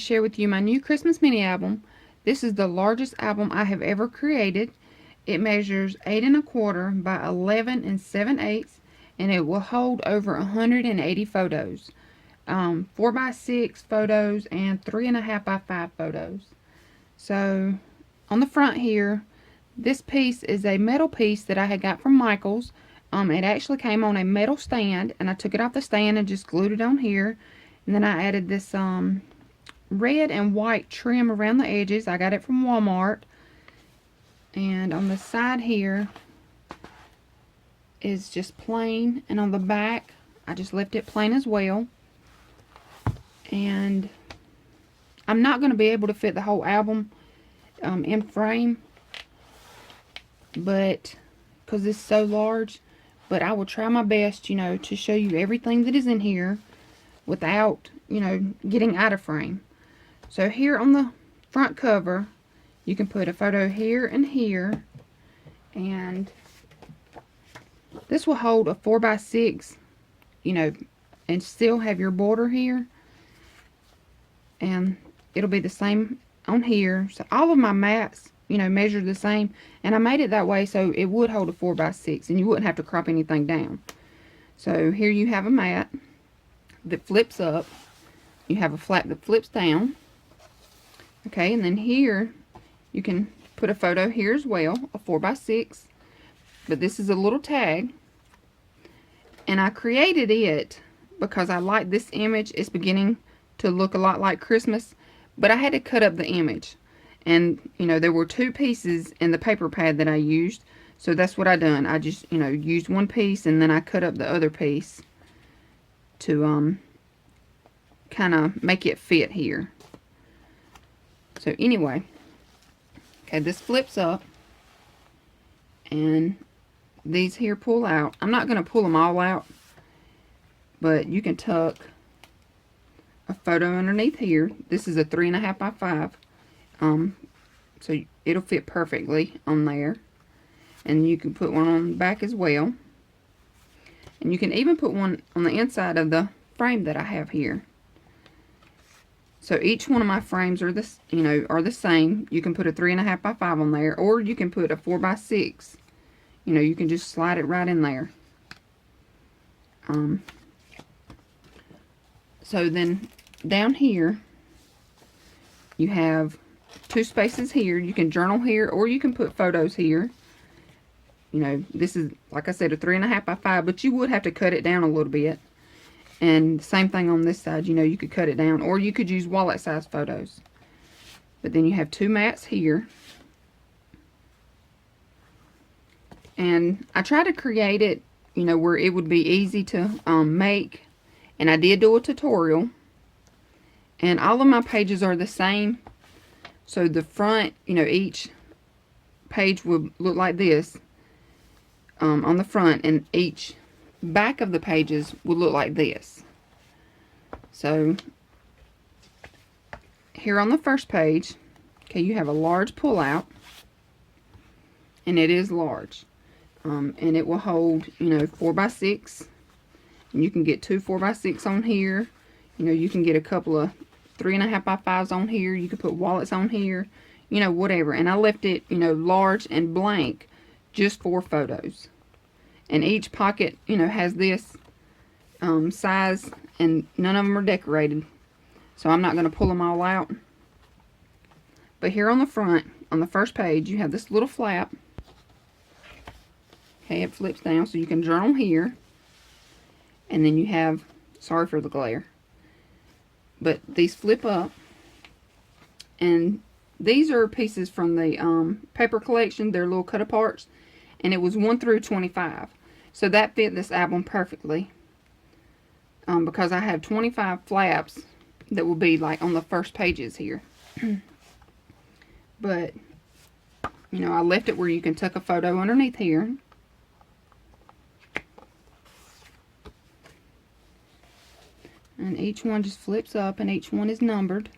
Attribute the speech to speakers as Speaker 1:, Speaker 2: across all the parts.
Speaker 1: share with you my new Christmas mini album. This is the largest album I have ever created. It measures 8 1/4 by 11 7/8, and it will hold over 180 photos. 4 by 6 photos and 3.5 by 5 photos. So on the front here, this piece is a metal piece that I had got from Michaels. It actually came on a metal stand, and I took it off the stand and just glued it on here. And then I added this red and white trim around the edges. I got it from Walmart. And on the side here is just plain, and on the back I just left it plain as well. And I'm not going to be able to fit the whole album in frame, but because it's so large, but I will try my best, to show you everything that is in here without, getting out of frame. So here on the front cover, you can put a photo here and here, and this will hold a 4 by 6, and still have your border here, and it'll be the same on here. So all of my mats, measure the same, and I made it that way so it would hold a 4 by 6, and you wouldn't have to crop anything down. So here you have a mat that flips up. You have a flap that flips down. Okay, and then here you can put a photo here as well, a 4 by 6, but this is a little tag, and I created it because I like this image. It's beginning to look a lot like Christmas, but I had to cut up the image, and there were 2 pieces in the paper pad that I used, so that's what I done. I just used one piece, and then I cut up the other piece to kind of make it fit here. So anyway, okay, this flips up, and these here pull out. I'm not going to pull them all out, but you can tuck a photo underneath here. This is a 3.5 by 5, so it'll fit perfectly on there. And you can put one on the back as well, and you can even put one on the inside of the frame that I have here. So each one of my frames are this, are the same. You can put a 3.5 by 5 on there, or you can put a 4 by 6. You can just slide it right in there. So then down here, you have 2 spaces here. You can journal here, or you can put photos here. This is, like I said, a 3.5 by 5, but you would have to cut it down a little bit. And same thing on this side, you could cut it down, or you could use wallet size photos. But then you have 2 mats here. And I try to create it, where it would be easy to make. And I did do a tutorial. And all of my pages are the same. So the front, each page will look like this on the front, and each back of the pages will look like this. So here on the first page, okay, you have a large pull out, and it is large, and it will hold 4 by 6, and you can get 2 4 by 6 on here. You can get a couple of 3.5 by 5s on here. You can put wallets on here, whatever. And I left it large and blank just for photos. And each pocket has this size, and none of them are decorated, so I'm not going to pull them all out. But here on the front, on the first page, you have this little flap. Okay, it flips down so you can journal here. And then you have, sorry for the glare, but these flip up, and these are pieces from the paper collection. They're little cut aparts, and it was 1 through 25. So that fit this album perfectly, because I have 25 flaps that will be like on the first pages here. But I left it where you can tuck a photo underneath here. And each one just flips up, and each one is numbered.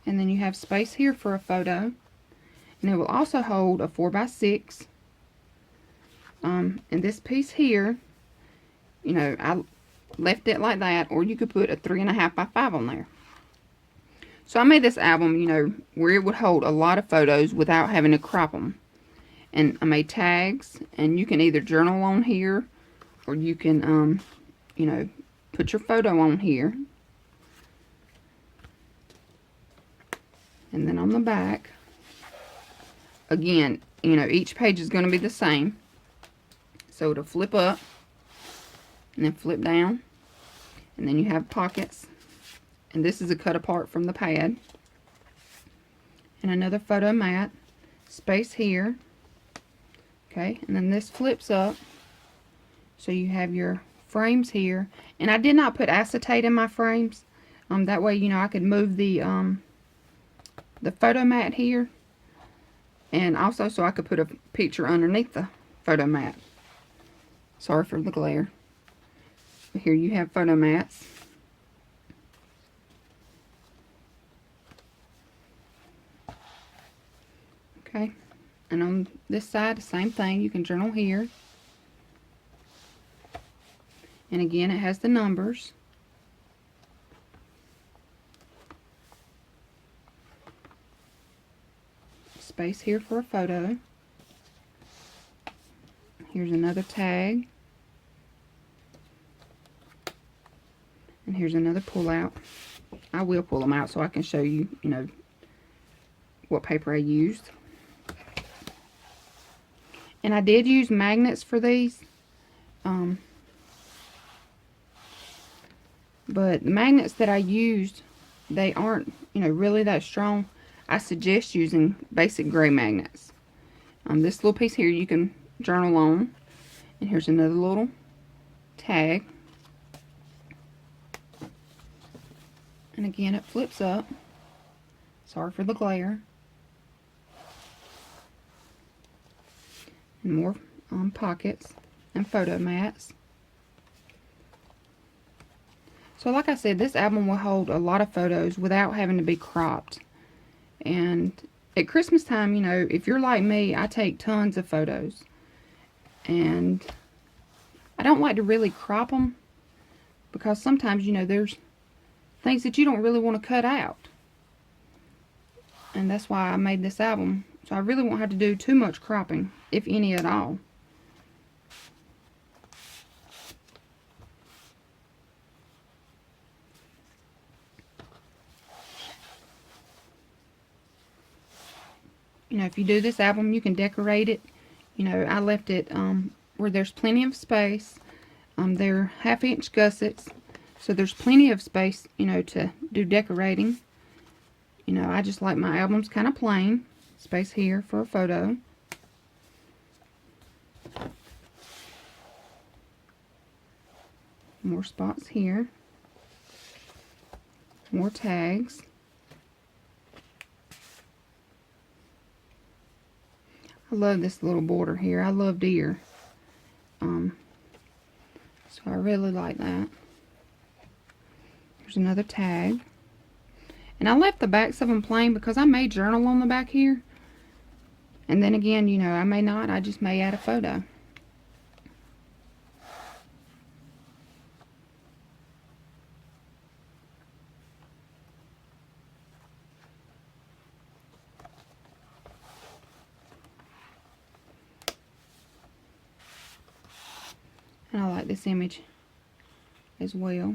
Speaker 1: And then you have space here for a photo. And it will also hold a 4 by 6. And this piece here, I left it like that, or you could put a 3.5 by 5 on there. So I made this album, you know, where it would hold a lot of photos without having to crop them. And I made tags, and you can either journal on here, or you can, you know, put your photo on here. And then on the back, again, you know, each page is going to be the same. So it'll flip up, and then flip down, and then you have pockets. And this is a cut apart from the pad. And another photo mat, space here. Okay, and then this flips up, so you have your frames here. And I did not put acetate in my frames. That way, you know, I could move the photo mat here, and also so I could put a picture underneath the photo mat. Sorry for the glare. Here you have photo mats. Okay, and on this side, the same thing. You can journal here. And again, it has the numbers. Space here for a photo. Here's another tag. And here's another pull out. I will pull them out so I can show you, you know, what paper I used. And I did use magnets for these. But the magnets that I used, they aren't, you know, really that strong. I suggest using basic gray magnets. This little piece here you can journal on. And here's another little tag. And again, it flips up. Sorry for the glare. And more pockets and photo mats. So like I said, this album will hold a lot of photos without having to be cropped. And at Christmas time, you know, if you're like me, I take tons of photos. And I don't like to really crop them, because sometimes, you know, there's things that you don't really want to cut out. And that's why I made this album. So I really won't have to do too much cropping, if any at all. You know, if you do this album, you can decorate it. You know, I left it where there's plenty of space. They're 1/2-inch gussets, so there's plenty of space, you know, to do decorating. You know, I just like my albums kind of plain. Space here for a photo. More spots here. More tags. I love this little border here. I love deer. So I really like that. There's another tag. And I left the backs of them plain because I may journal on the back here. And then again, you know, I may not. I just may add a photo. And I like this image as well.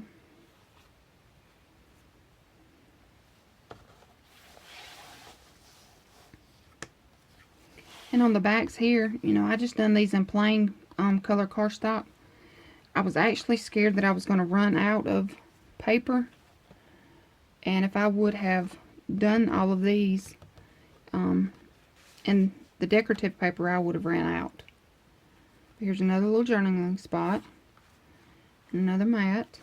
Speaker 1: And on the backs here, you know, I just done these in plain color cardstock. I was actually scared that I was going to run out of paper. And if I would have done all of these in the decorative paper, I would have ran out. Here's another little journaling spot. Another mat.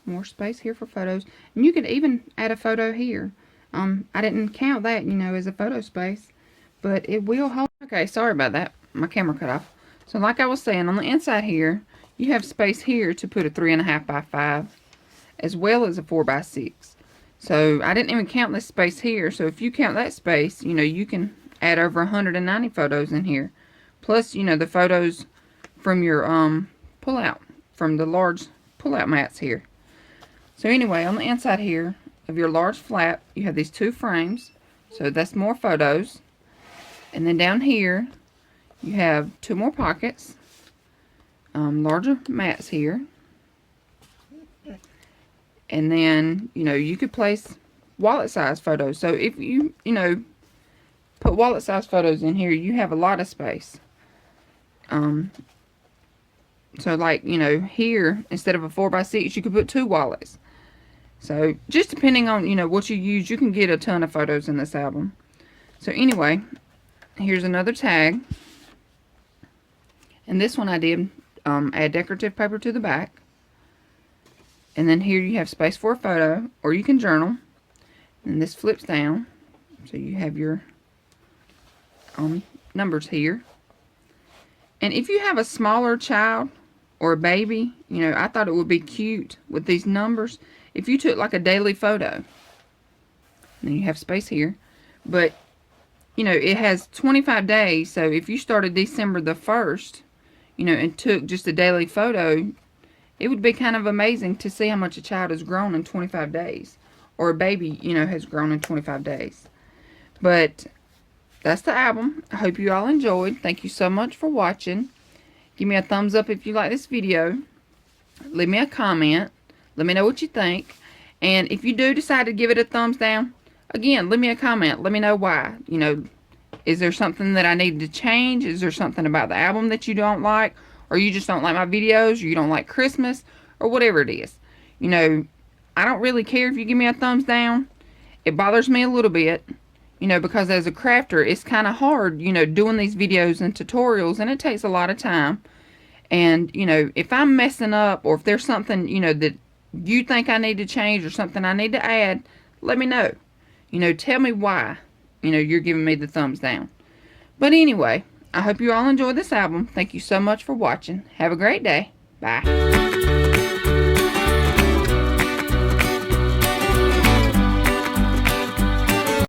Speaker 1: More space here for photos. And you could even add a photo here. I didn't count that, you know, as a photo space. But it will hold. Okay, sorry about that. My camera cut off. So like I was saying, on the inside here, you have space here to put a 3.5 by 5. As well as a 4 by 6. So I didn't even count this space here. So if you count that space, you know, you can add over 190 photos in here. Plus, you know, the photos from your pull-out, from the large pull-out mats here. So anyway, on the inside here, of your large flap, you have these 2 frames. So that's more photos. And then down here, you have 2 more pockets. Larger mats here. And then, you could place wallet size photos. So if you, put wallet size photos in here, you have a lot of space. So like, here, instead of a 4x6, you could put 2 wallets. So just depending on, what you use, you can get a ton of photos in this album. So anyway, here's another tag. And this one I did add decorative paper to the back. And then here you have space for a photo, or you can journal. And this flips down, so you have your numbers here. And if you have a smaller child or a baby, I thought it would be cute with these numbers if you took like a daily photo. And then you have space here. But, it has 25 days, so if you started December the 1st, and took just a daily photo, it would be kind of amazing to see how much a child has grown in 25 days. Or a baby, has grown in 25 days. But that's the album. I hope you all enjoyed. Thank you so much for watching. Give me a thumbs up if you like this video. Leave me a comment. Let me know what you think. And if you do decide to give it a thumbs down, again, leave me a comment. Let me know why. Is there something that I need to change? Is there something about the album that you don't like? Or you just don't like my videos? Or you don't like Christmas? Or whatever it is. I don't really care if you give me a thumbs down. It bothers me a little bit. Because as a crafter, it's kind of hard, doing these videos and tutorials. And it takes a lot of time. And, if I'm messing up, or if there's something, that you think I need to change or something I need to add, let me know. Tell me why, you're giving me the thumbs down. But anyway, I hope you all enjoyed this album. Thank you so much for watching. Have a great day. Bye.